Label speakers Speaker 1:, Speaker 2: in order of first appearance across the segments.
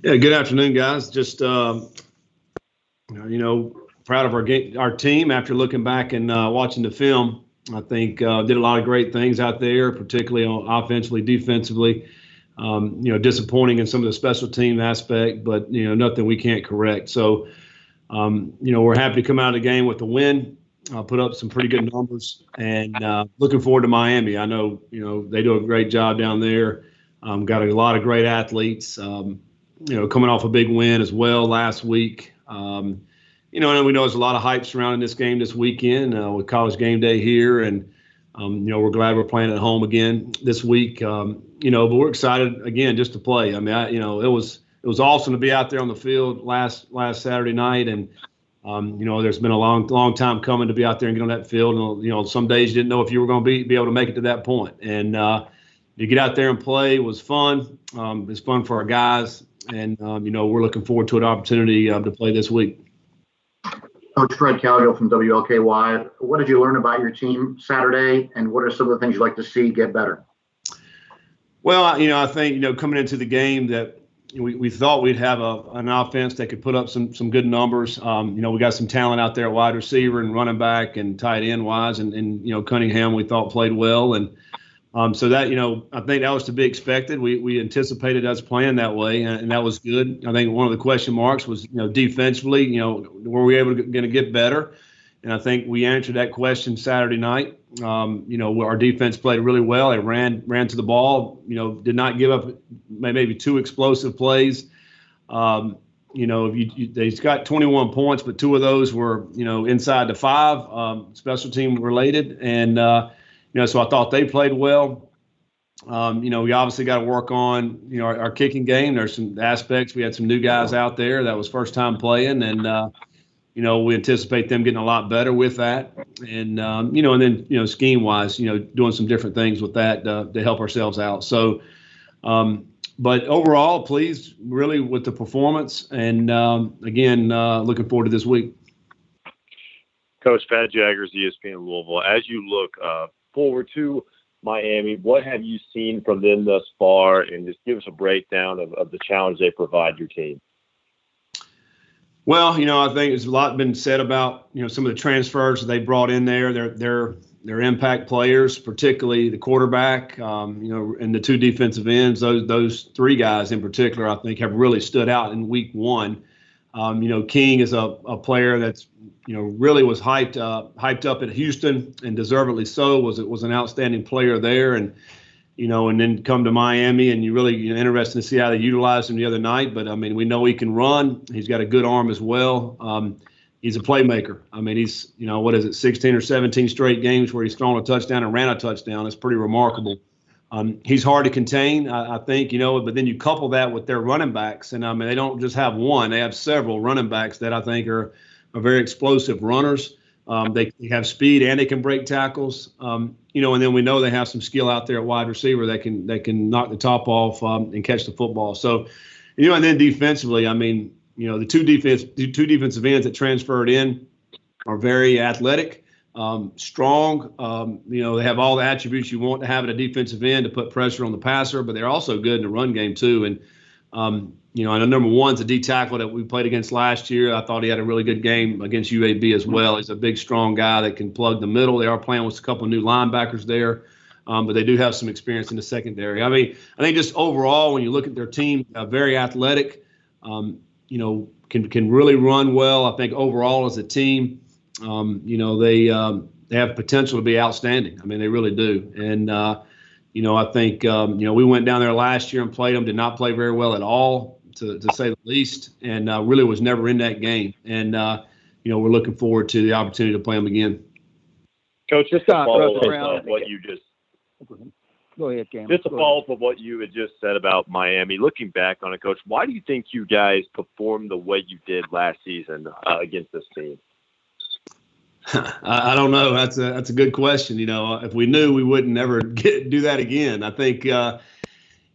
Speaker 1: Yeah, good afternoon, guys. Just proud of our team after looking back and watching the film. I think did a lot of great things out there, particularly on offensively, defensively. Disappointing in some of the special team aspect, but nothing we can't correct. So we're happy to come out of the game with the win. Put up some pretty good numbers, and looking forward to Miami. I know they do a great job down there. Got a lot of great athletes. Coming off a big win as well last week. And we know there's a lot of hype surrounding this game this weekend with College Game Day here, and we're glad we're playing at home again this week. But we're excited again just to play. I mean, it was awesome to be out there on the field last Saturday night, and there's been a long time coming to be out there and get on that field. And some days you didn't know if you were going to be able to make it to that point, and to get out there and play was fun. It's fun for our guys, and we're looking forward to an opportunity to play this week.
Speaker 2: Coach Fred Calgill from WLKY. What did you learn about your team Saturday, and what are some of the things you'd like to see get better?
Speaker 1: Well, I think coming into the game that we thought we'd have an offense that could put up some good numbers. We got some talent out there at wide receiver and running back and tight end wise, and Cunningham we thought played well, and so that I think that was to be expected. We anticipated us playing that way, and that was good. I think one of the question marks was defensively, were we able to get better? And I think we answered that question Saturday night. Our defense played really well. They ran to the ball. Did not give up maybe two explosive plays. They got 21 points, but two of those were inside the 5, special team related, and so I thought they played well. We obviously got to work on our kicking game. There's some aspects. We had some new guys out there that was first time playing, and we anticipate them getting a lot better with that. And, and then, scheme wise, doing some different things with that to help ourselves out. So, but overall, pleased really with the performance. And again, looking forward to this week.
Speaker 3: Coach Pat Jaggers, ESPN Louisville. As you look forward to Miami, what have you seen from them thus far? And just give us a breakdown of the challenge they provide your team.
Speaker 1: Well, I think there's a lot been said about, some of the transfers that they brought in there. They're impact players, particularly the quarterback, and the two defensive ends. Those three guys in particular, I think, have really stood out in week one. King is a player that's, really was hyped up at Houston, and deservedly so. Was an outstanding player there, and then come to Miami, and you really interested to see how they utilized him the other night. But we know he can run. He's got a good arm as well. He's a playmaker. He's 16 or 17 straight games where he's thrown a touchdown and ran a touchdown. It's pretty remarkable. He's hard to contain, I think, but then you couple that with their running backs, and they don't just have one; they have several running backs that I think are very explosive runners. They have speed and they can break tackles. And then we know they have some skill out there at wide receiver that can knock the top off and catch the football. So, and then defensively, the two defensive ends that transferred in are very athletic, strong. They have all the attributes you want to have at a defensive end to put pressure on the passer, but they're also good in the run game too. And I know number one's a D tackle that we played against last year. I thought he had a really good game against UAB as well. He's a big, strong guy that can plug the middle. They are playing with a couple of new linebackers there, but they do have some experience in the secondary. I think just overall, when you look at their team, very athletic, can really run well. I think overall as a team, they have potential to be outstanding. They really do. And, I think, we went down there last year and played them, did not play very well at all, to say the least, and really was never in that game. And, we're looking forward to the opportunity to play them again.
Speaker 3: Coach, just to follow up on what you just
Speaker 4: Go ahead, Cam.
Speaker 3: Just to follow up on what you had just said about Miami, looking back on it, Coach, why do you think you guys performed the way you did last season against this team?
Speaker 1: I don't know. That's a good question. If we knew, we wouldn't never do that again. I think,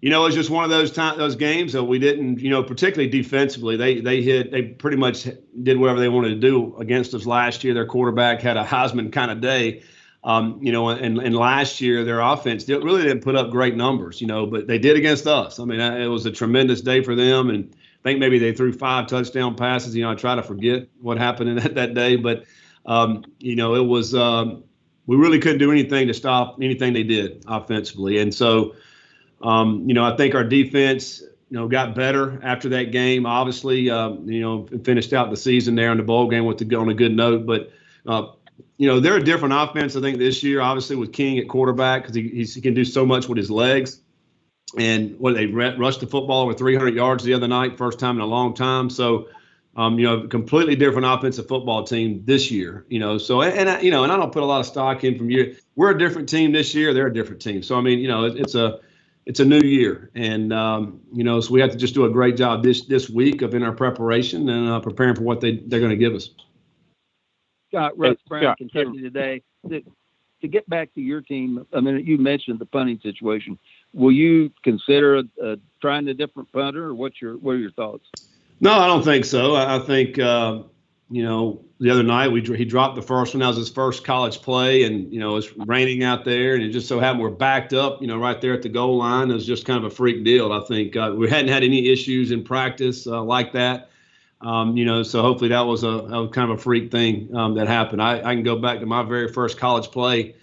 Speaker 1: it's just one of those games that we didn't, particularly defensively. They pretty much did whatever they wanted to do against us last year. Their quarterback had a Heisman kind of day. And last year their offense really didn't put up great numbers, but they did against us. It was a tremendous day for them, and think maybe they threw 5 touchdown passes. I try to forget what happened in that day, but it was we really couldn't do anything to stop anything they did offensively. And so, I think our defense, got better after that game. Obviously, finished out the season there in the bowl game on a good note. But, they're a different offense, I think, this year, obviously, with King at quarterback because he can do so much with his legs. And they rushed the football over 300 yards the other night, first time in a long time. So, completely different offensive football team this year. So and I don't put a lot of stock in from year. We're a different team this year. They're a different team. So it's a new year, and so we have to just do a great job this week in our preparation and preparing for what they're going to give us.
Speaker 4: Scott, Russ Brown can tell you today that to get back to your team. I mean, you mentioned the punting situation. Will you consider trying a different punter, or what are your thoughts?
Speaker 1: No, I don't think so. I think the other night he dropped the first one. That was his first college play, and it's raining out there, and it just so happened we're backed up, right there at the goal line. It was just kind of a freak deal. I think we hadn't had any issues in practice like that. So hopefully that was kind of a freak thing that happened. I can go back to my very first college play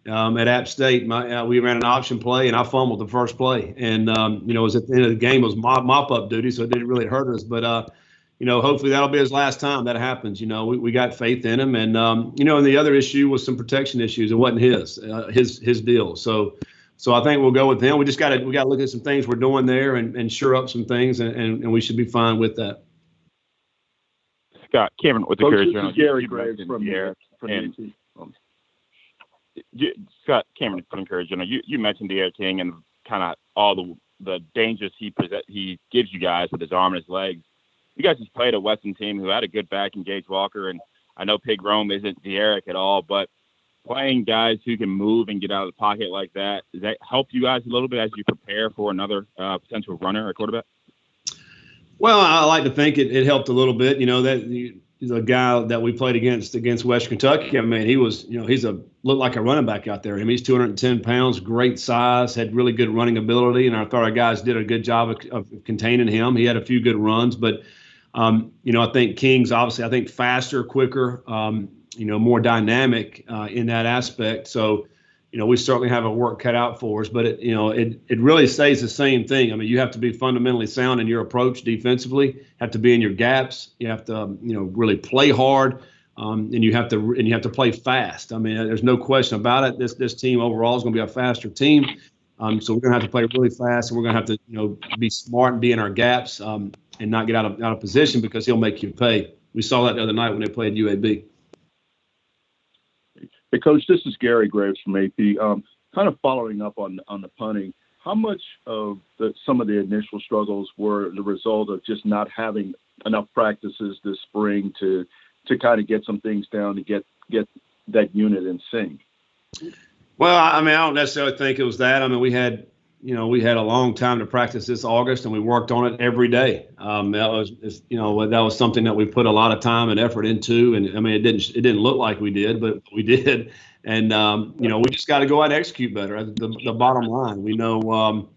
Speaker 1: at App State. We ran an option play, and I fumbled the first play. And, it was at the end of the game. It was mop-up duty, so it didn't really hurt us. But, hopefully that'll be his last time that happens. We got faith in him. And, and the other issue was some protection issues. It wasn't his deal. So I think we'll go with him. We got to look at some things we're doing there and shore up some things, and we should be fine with that.
Speaker 5: Scott, Cameron with the Courier Journal.
Speaker 6: Gary Graves from the
Speaker 5: Scott, Cameron from the Courier Journal. You mentioned the Air King and kind of all the dangers he gives you guys with his arm and his legs. You guys just played a Western team who had a good back in Gage Walker, and I know Pig Rome isn't De'Eric at all, but playing guys who can move and get out of the pocket like that, does that help you guys a little bit as you prepare for another potential runner or quarterback?
Speaker 1: Well, I like to think it helped a little bit. The guy that we played against West Kentucky, I mean, he was, looked like a running back out there. I mean, he's 210 pounds, great size, had really good running ability, and I thought our guys did a good job of containing him. He had a few good runs, but I think King's obviously, faster, quicker, more dynamic in that aspect. So, we certainly have a work cut out for us, but it really stays the same thing. I mean, you have to be fundamentally sound in your approach defensively, have to be in your gaps. You have to, really play hard, and you have to play fast. I mean, there's no question about it. This team overall is going to be a faster team. So we're going to have to play really fast, and we're going to have to, be smart and be in our gaps, and not get out of position because he'll make you pay. We saw that the other night when they played UAB.
Speaker 6: Hey, Coach, this is Gary Graves from AP. Kind of following up on the punting, how much of some of the initial struggles were the result of just not having enough practices this spring to kind of get some things down to get that unit in sync?
Speaker 1: Well, I mean, I don't necessarily think it was that. I mean, we had a long time to practice this August, and we worked on it every day. That was something that we put a lot of time and effort into. And I mean, it didn't look like we did, but we did. And we just got to go out and execute better. The bottom line, we know,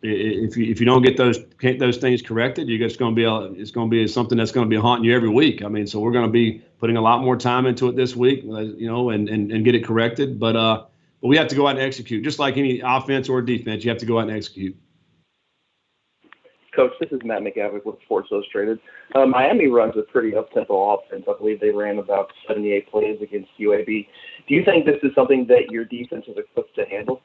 Speaker 1: if you don't get those things corrected, it's going to be something that's going to be haunting you every week. I mean, so we're going to be putting a lot more time into it this week, and get it corrected. But we have to go out and execute. Just like any offense or defense, you have to go out and execute.
Speaker 7: Coach, this is Matt McGavick with Sports Illustrated. Miami runs a pretty up-tempo offense. I believe they ran about 78 plays against UAB. Do you think this is something that your defense is equipped to handle?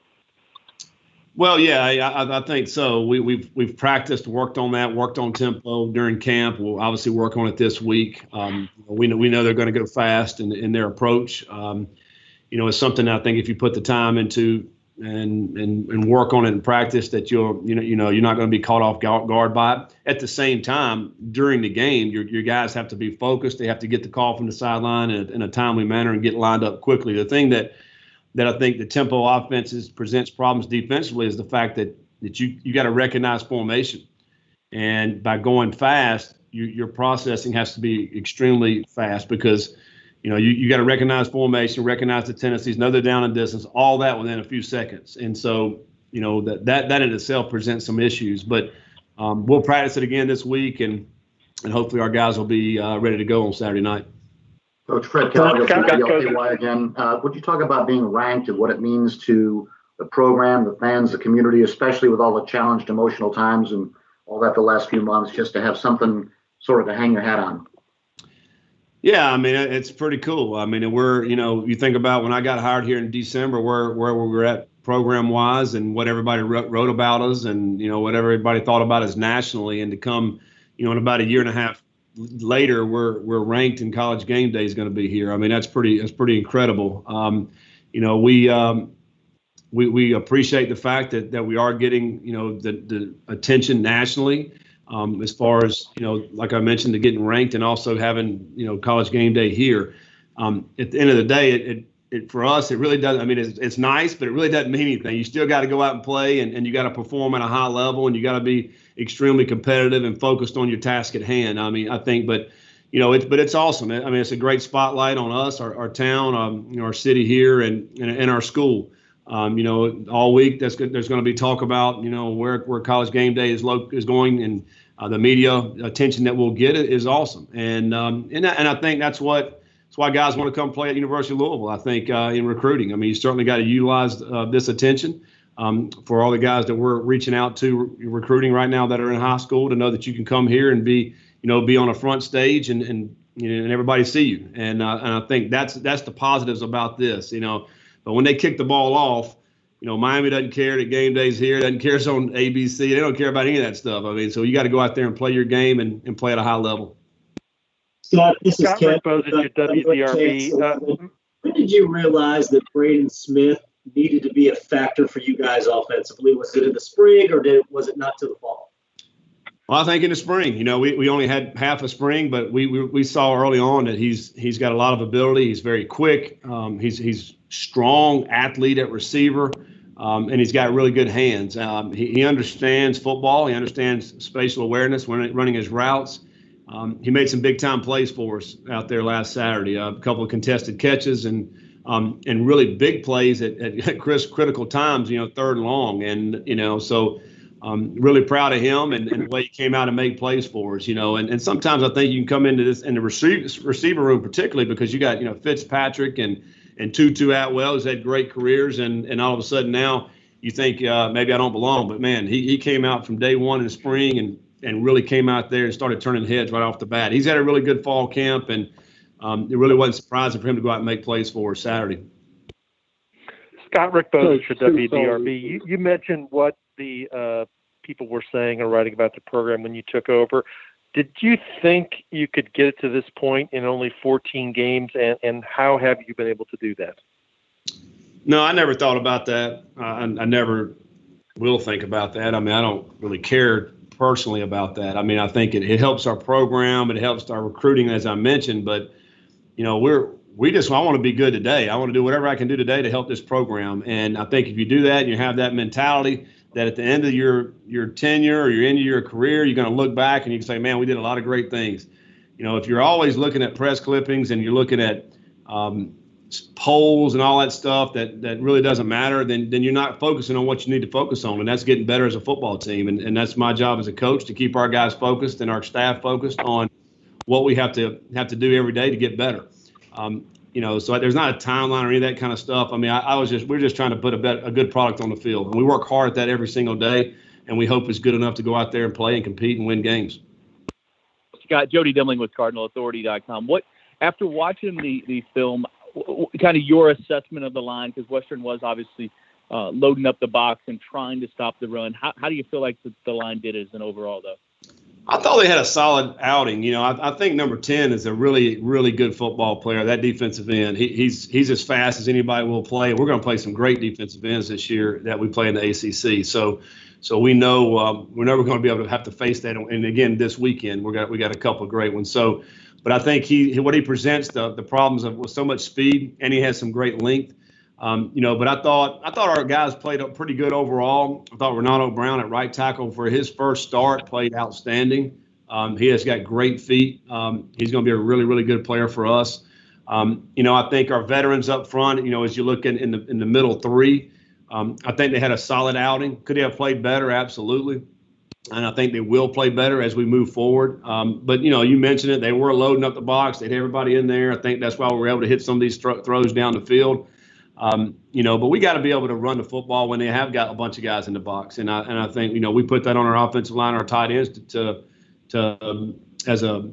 Speaker 1: Well, yeah, I think so. We've practiced, worked on that, worked on tempo during camp. We'll obviously work on it this week. We know they're going to go fast in their approach. It's something I think if you put the time into and work on it in practice, that you're not going to be caught off guard by it. At the same time, during the game, your guys have to be focused. They have to get the call from the sideline in a timely manner and get lined up quickly. The thing that I think the tempo offenses presents problems defensively is the fact that you got to recognize formation, and by going fast, your processing has to be extremely fast because you got to recognize formation, recognize the tendencies, know they're down and distance, all that within a few seconds. And so, that in itself presents some issues. But, we'll practice it again this week, and hopefully our guys will be ready to go on Saturday night.
Speaker 2: Coach Fred Cowgill from WLKY again. Would you talk about being ranked and what it means to the program, the fans, the community, especially with all the challenged emotional times and all that the last few months, just to have something sort of to hang your hat on?
Speaker 1: Yeah, I mean, it's pretty cool. I mean, you think about when I got hired here in December, where we were at program-wise and what everybody wrote about us and, what everybody thought about us nationally. And to come, in about a year and a half later, we're ranked in College Game Day is going to be here. I mean, that's pretty incredible. We appreciate the fact that we are getting, the attention nationally. As far as, like I mentioned, to getting ranked and also having, College Game Day here. At the end of the day, it for us, it really doesn't. I mean, it's nice, but it really doesn't mean anything. You still got to go out and play, and you got to perform at a high level, and you got to be extremely competitive and focused on your task at hand. I mean, I think, but it's awesome. I mean, it's a great spotlight on us, our town, our city here, and our school. All week there's going to be talk about where College Game Day is going, and the media attention that we'll get is awesome. And I think that's why guys want to come play at University of Louisville. I think in recruiting, I mean, you certainly got to utilize this attention for all the guys that we're reaching out to recruiting right now that are in high school, to know that you can come here and be on a front stage and everybody see you. And I think that's the positives about this. But when they kick the ball off, Miami doesn't care that game day's here, doesn't care it's on ABC. They don't care about any of that stuff. I mean, so you got to go out there and play your game and play at a high level.
Speaker 8: Scott, this is Ken.
Speaker 9: WDRB.
Speaker 8: When did you realize that Braden Smith needed to be a factor for you guys offensively? Was it in the spring, or was it not till the fall?
Speaker 1: Well, I think in the spring, we only had half a spring, but we saw early on that he's got a lot of ability. He's very quick. He's strong athlete at receiver, and he's got really good hands. He understands football. He understands spatial awareness when running his routes. He made some big time plays for us out there last Saturday. A couple of contested catches and really big plays at critical times. Third and long, and so. Really proud of him and the way he came out and made plays for us, and sometimes I think you can come into this in the receiver room, particularly because you got, Fitzpatrick and Tutu Atwell, who's had great careers. And all of a sudden now you think maybe I don't belong. But, man, he came out from day one in the spring and really came out there and started turning heads right off the bat. He's had a really good fall camp, and it really wasn't surprising for him to go out and make plays for us Saturday.
Speaker 9: Scott, Rick Bowes for WDRB. You mentioned what the people were saying or writing about the program when you took over. Did you think you could get it to this point in only 14 games, and how have you been able to do that?
Speaker 1: No, I never thought about that. I never will think about that. I mean, I don't really care personally about that. I mean, I think it helps our program. It helps our recruiting, as I mentioned. But, I want to be good today. I want to do whatever I can do today to help this program. And I think if you do that and you have that mentality, that at the end of your tenure or your end of your career, you're going to look back and you can say, man, we did a lot of great things. If you're always looking at press clippings and you're looking at polls and all that stuff that really doesn't matter, then you're not focusing on what you need to focus on, and that's getting better as a football team. And that's my job as a coach, to keep our guys focused and our staff focused on what we have to do every day to get better. So there's not a timeline or any of that kind of stuff. I mean, we're just trying to put a good product on the field, and we work hard at that every single day, and we hope it's good enough to go out there and play and compete and win games.
Speaker 4: Scott, Jody Demling with CardinalAuthority.com. What, after watching the film, kind of your assessment of the line, because Western was obviously loading up the box and trying to stop the run. How do you feel like the line did as an overall, though?
Speaker 1: I thought they had a solid outing. I think number 10 is a really, really good football player, that defensive end. He's as fast as anybody will play. We're going to play some great defensive ends this year that we play in the ACC. So we know we're never going to be able to have to face that. And again, this weekend we got a couple of great ones. So, but I think what he presents, the problems with so much speed, and he has some great length. But I thought our guys played up pretty good overall. I thought Renato Brown at right tackle for his first start played outstanding. He has got great feet. He's going to be a really, really good player for us. I think our veterans up front, as you look in the middle three, I think they had a solid outing. Could they have played better? Absolutely. and I think they will play better as we move forward. But, you mentioned it. They were loading up the box. They had everybody in there. I think that's why we were able to hit some of these throws down the field. But we got to be able to run the football when they have got a bunch of guys in the box. And I think, we put that on our offensive line, our tight ends as a,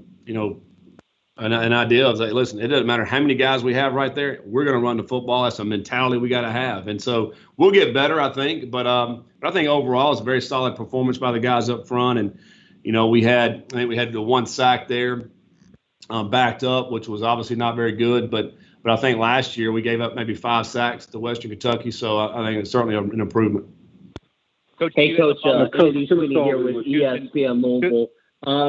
Speaker 1: an idea of, like, listen, it doesn't matter how many guys we have right there. We're going to run the football. That's a mentality we got to have. And so we'll get better, I think. But I think overall it's a very solid performance by the guys up front. And, we had the one sack there backed up, which was obviously not very good. But I think last year we gave up maybe 5 sacks to Western Kentucky. So I think it's certainly an improvement.
Speaker 10: Coach, Andy Sweeney here with ESPN Louisville.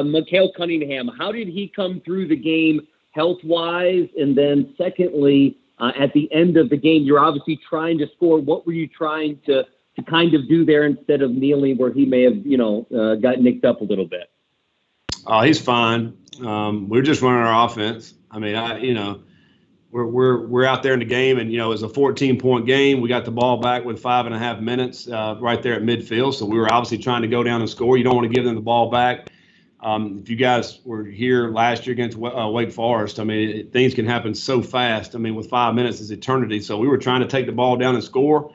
Speaker 10: Mikhail Cunningham, how did he come through the game health-wise? And then secondly, at the end of the game, you're obviously trying to score. What were you trying to kind of do there instead of kneeling where he may have, got nicked up a little bit?
Speaker 1: He's fine. We're just running our offense. I mean, we're out there in the game, and, it was a 14-point game. We got the ball back with 5.5 minutes right there at midfield. So we were obviously trying to go down and score. You don't want to give them the ball back. If you guys were here last year against Wake Forest, I mean, things can happen so fast. I mean, with 5 minutes is eternity. So we were trying to take the ball down and score,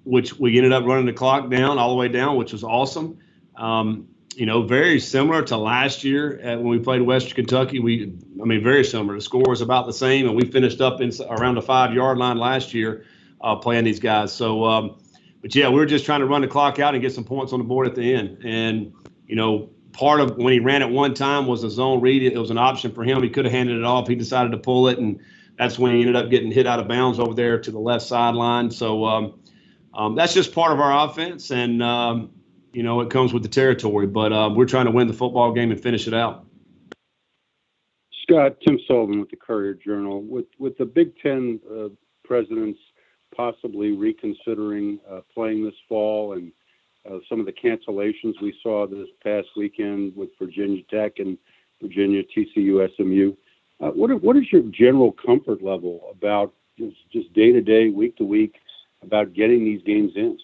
Speaker 1: which we ended up running the clock down all the way down, which was awesome. Very similar to last year when we played Western Kentucky. Very similar. The score was about the same, and we finished up around the 5-yard line last year playing these guys. So, we were just trying to run the clock out and get some points on the board at the end. And, part of when he ran it one time was a zone read. It was an option for him. He could have handed it off. He decided to pull it, and that's when he ended up getting hit out of bounds over there to the left sideline. So that's just part of our offense, and, it comes with the territory. But we're trying to win the football game and finish it out.
Speaker 11: Scott, Tim Sullivan with the Courier-Journal. With the Big Ten presidents possibly reconsidering playing this fall and some of the cancellations we saw this past weekend with Virginia Tech and Virginia, TCU, SMU. What is your general comfort level about just day to day, week to week, about getting these games in?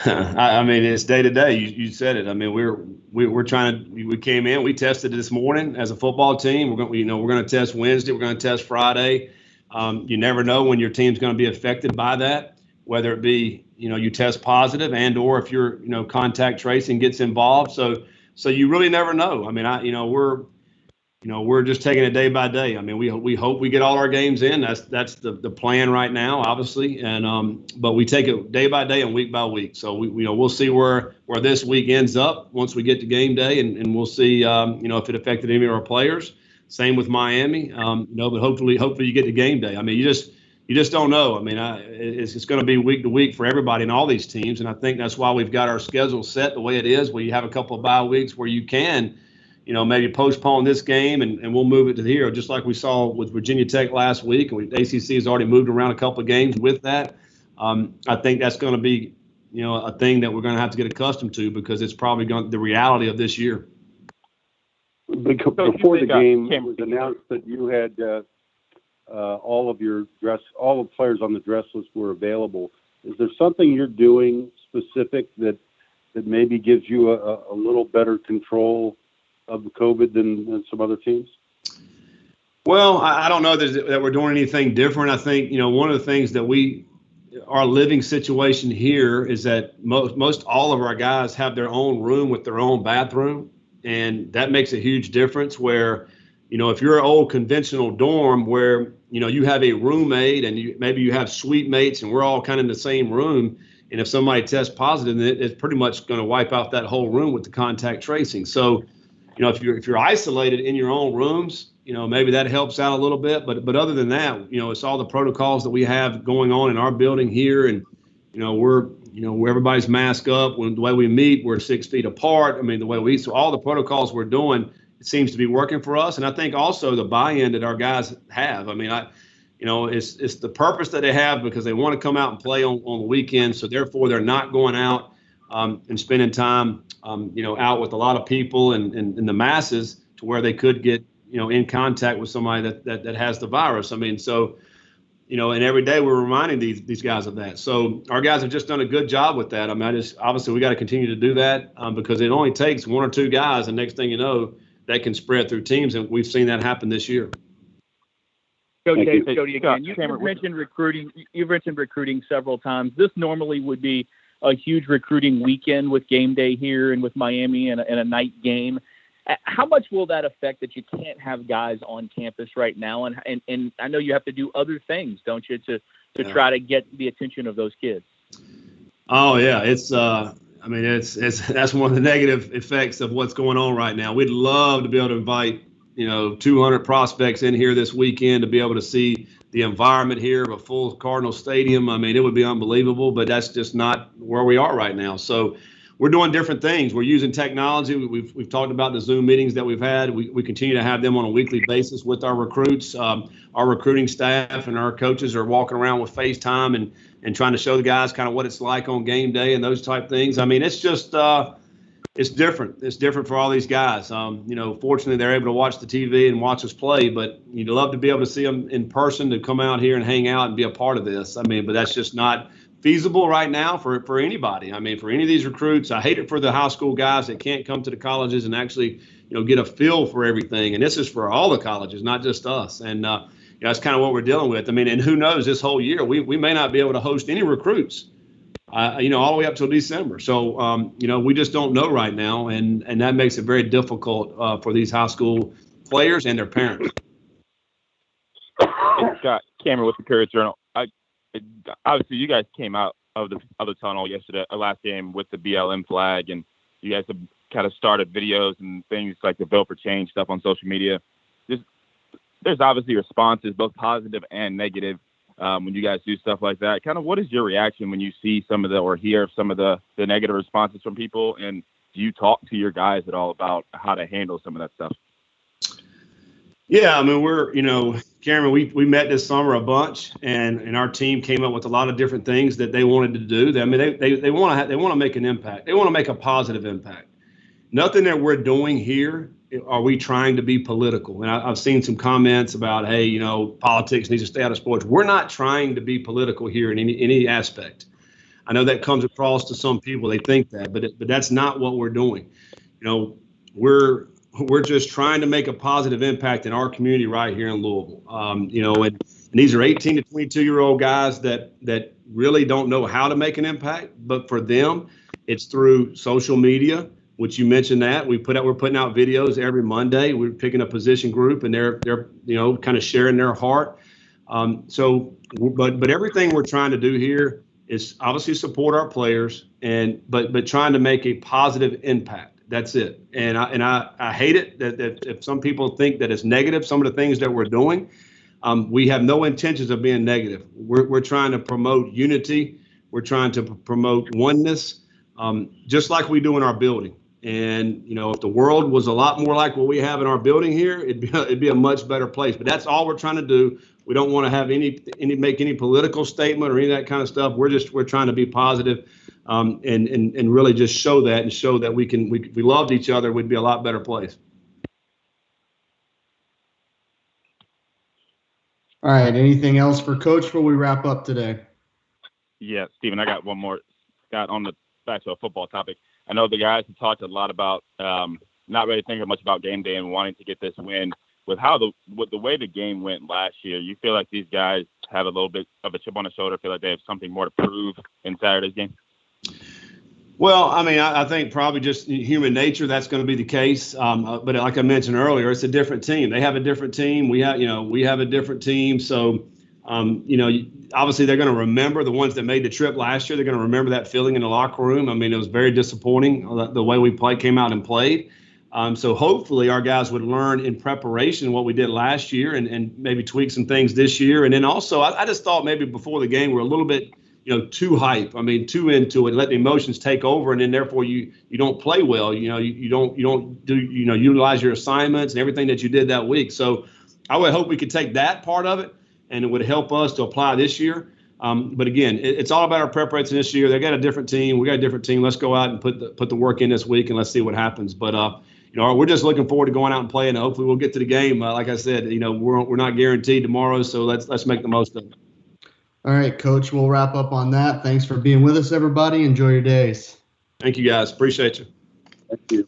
Speaker 1: It's day to day. You said it. I mean, we're trying to. We came in. We tested this morning as a football team. We're going to test Wednesday. We're going to test Friday. You never know when your team's going to be affected by that, whether it be you test positive and or if your contact tracing gets involved. So you really never know. I mean, we're just taking it day by day. I mean, we hope we get all our games in. That's the plan right now, obviously. And but we take it day by day and week by week. So we'll see where this week ends up once we get to game day, and we'll see if it affected any of our players. Same with Miami. But hopefully you get to game day. I mean, you just don't know. I mean, it's going to be week to week for everybody in all these teams, and I think that's why we've got our schedule set the way it is, where you have a couple of bye weeks where you can, maybe postpone this game and we'll move it to here, just like we saw with Virginia Tech last week. And ACC has already moved around a couple of games with that. I think that's going to be, a thing that we're going to have to get accustomed to, because it's probably the reality of this year.
Speaker 11: Before the game, it was announced that you had all the players on the dress list were available. Is there something you're doing specific that maybe gives you a little better control of the COVID than some other teams?
Speaker 1: Well, I don't know that we're doing anything different. I think, one of the things that our living situation here is that most all of our guys have their own room with their own bathroom. And that makes a huge difference where, if you're an old conventional dorm where, you have a roommate and maybe you have suite mates and we're all kind of in the same room. And if somebody tests positive, then it's pretty much going to wipe out that whole room with the contact tracing. So, if you're isolated in your own rooms, maybe that helps out a little bit. But other than that, it's all the protocols that we have going on in our building here. And, where everybody's masked up. When the way we meet, we're 6 feet apart. I mean, the way we eat. So all the protocols we're doing, it seems to be working for us. And I think also the buy-in that our guys have. I mean, it's the purpose that they have, because they want to come out and play on the weekend. So therefore, they're not going out and spending time, out with a lot of people and the masses to where they could get, in contact with somebody that has the virus. I mean, so and every day we're reminding these guys of that. So our guys have just done a good job with that. I mean, obviously we got to continue to do that because it only takes one or two guys, and next thing you know, that can spread through teams, and we've seen that happen this year.
Speaker 12: Jody, again, you mentioned recruiting. You've mentioned recruiting several times. This normally would be a huge recruiting weekend with game day here and with Miami and a night game. How much will that affect that you can't have guys on campus right now? And I know you have to do other things, don't you, to try to get the attention of those kids?
Speaker 1: Oh yeah, it's that's one of the negative effects of what's going on right now. We'd love to be able to invite 200 prospects in here this weekend to be able to see the environment here of a full Cardinal Stadium. I mean, it would be unbelievable, but that's just not where we are right now. So we're doing different things. We're using technology. We've talked about the Zoom meetings that we've had. We continue to have them on a weekly basis with our recruits. Our recruiting staff and our coaches are walking around with FaceTime and trying to show the guys kind of what it's like on game day and those type things. I mean, it's just it's different. It's different for all these guys. Fortunately, they're able to watch the TV and watch us play, but you'd love to be able to see them in person, to come out here and hang out and be a part of this. I mean, but that's just not feasible right now for anybody. I mean, for any of these recruits. I hate it for the high school guys that can't come to the colleges and actually, get a feel for everything. And this is for all the colleges, not just us. And that's kind of what we're dealing with. I mean, and who knows, this whole year we may not be able to host any recruits, all the way up till December. So, we just don't know right now, and that makes it very difficult for these high school players and their parents.
Speaker 5: Scott Cameron with the Courier Journal. Obviously, you guys came out of the other tunnel yesterday, last game, with the BLM flag, and you guys have kind of started videos and things like the Vote for Change stuff on social media. There's obviously responses, both positive and negative, when you guys do stuff like that. Kind of what is your reaction when you see some of or hear some of the negative responses from people, and do you talk to your guys at all about how to handle some of that stuff?
Speaker 1: Yeah, I mean, we're, Cameron, we met this summer a bunch, and our team came up with a lot of different things that they wanted to do. I mean, they want to make an impact. They want to make a positive impact. Nothing that we're doing here are we trying to be political. And I've seen some comments about, hey, politics needs to stay out of sports. We're not trying to be political here in any aspect. I know that comes across to some people. They think that, but that's not what we're doing. We're just trying to make a positive impact in our community right here in Louisville. And these are 18 to 22-year-old guys that really don't know how to make an impact. But for them, it's through social media, which you mentioned that we're putting out videos every Monday. We're picking a position group, and they're kind of sharing their heart. But everything we're trying to do here is obviously support our players, but trying to make a positive impact. That's it. And I hate it that if some people think that it's negative, some of the things that we're doing, we have no intentions of being negative. We're trying to promote unity. We're trying to promote oneness, just like we do in our building. And, if the world was a lot more like what we have in our building here, it'd be a much better place. But that's all we're trying to do. We don't want to have make any political statement or any of that kind of stuff. We're trying to be positive. And really just show that if we loved each other, we'd be a lot better place.
Speaker 13: All right. Anything else for Coach before we wrap up today?
Speaker 5: Yeah, Stephen, I got one more. Scott, back to a football topic. I know the guys have talked a lot about not really thinking much about game day and wanting to get this win. With the way the game went last year, you feel like these guys have a little bit of a chip on the shoulder, feel like they have something more to prove in Saturday's game?
Speaker 1: Well, I mean, I think probably just human nature, that's going to be the case. But like I mentioned earlier, it's a different team. They have a different team. We have a different team. So, obviously they're going to remember the ones that made the trip last year. They're going to remember that feeling in the locker room. I mean, it was very disappointing the way we came out and played. So hopefully our guys would learn in preparation what we did last year and maybe tweak some things this year. And then also, I just thought maybe before the game we're a little bit too hype. I mean, too into it, let the emotions take over, and then therefore you don't play well. You don't utilize your assignments and everything that you did that week. So I would hope we could take that part of it, and it would help us to apply this year. But again, it's all about our preparation this year. They got a different team. We got a different team. Let's go out and put the work in this week, and let's see what happens. But we're just looking forward to going out and playing, and hopefully we'll get to the game. Like I said, we're not guaranteed tomorrow, so let's make the most of it.
Speaker 13: All right, Coach, we'll wrap up on that. Thanks for being with us, everybody. Enjoy your days.
Speaker 1: Thank you, guys. Appreciate you.
Speaker 6: Thank you.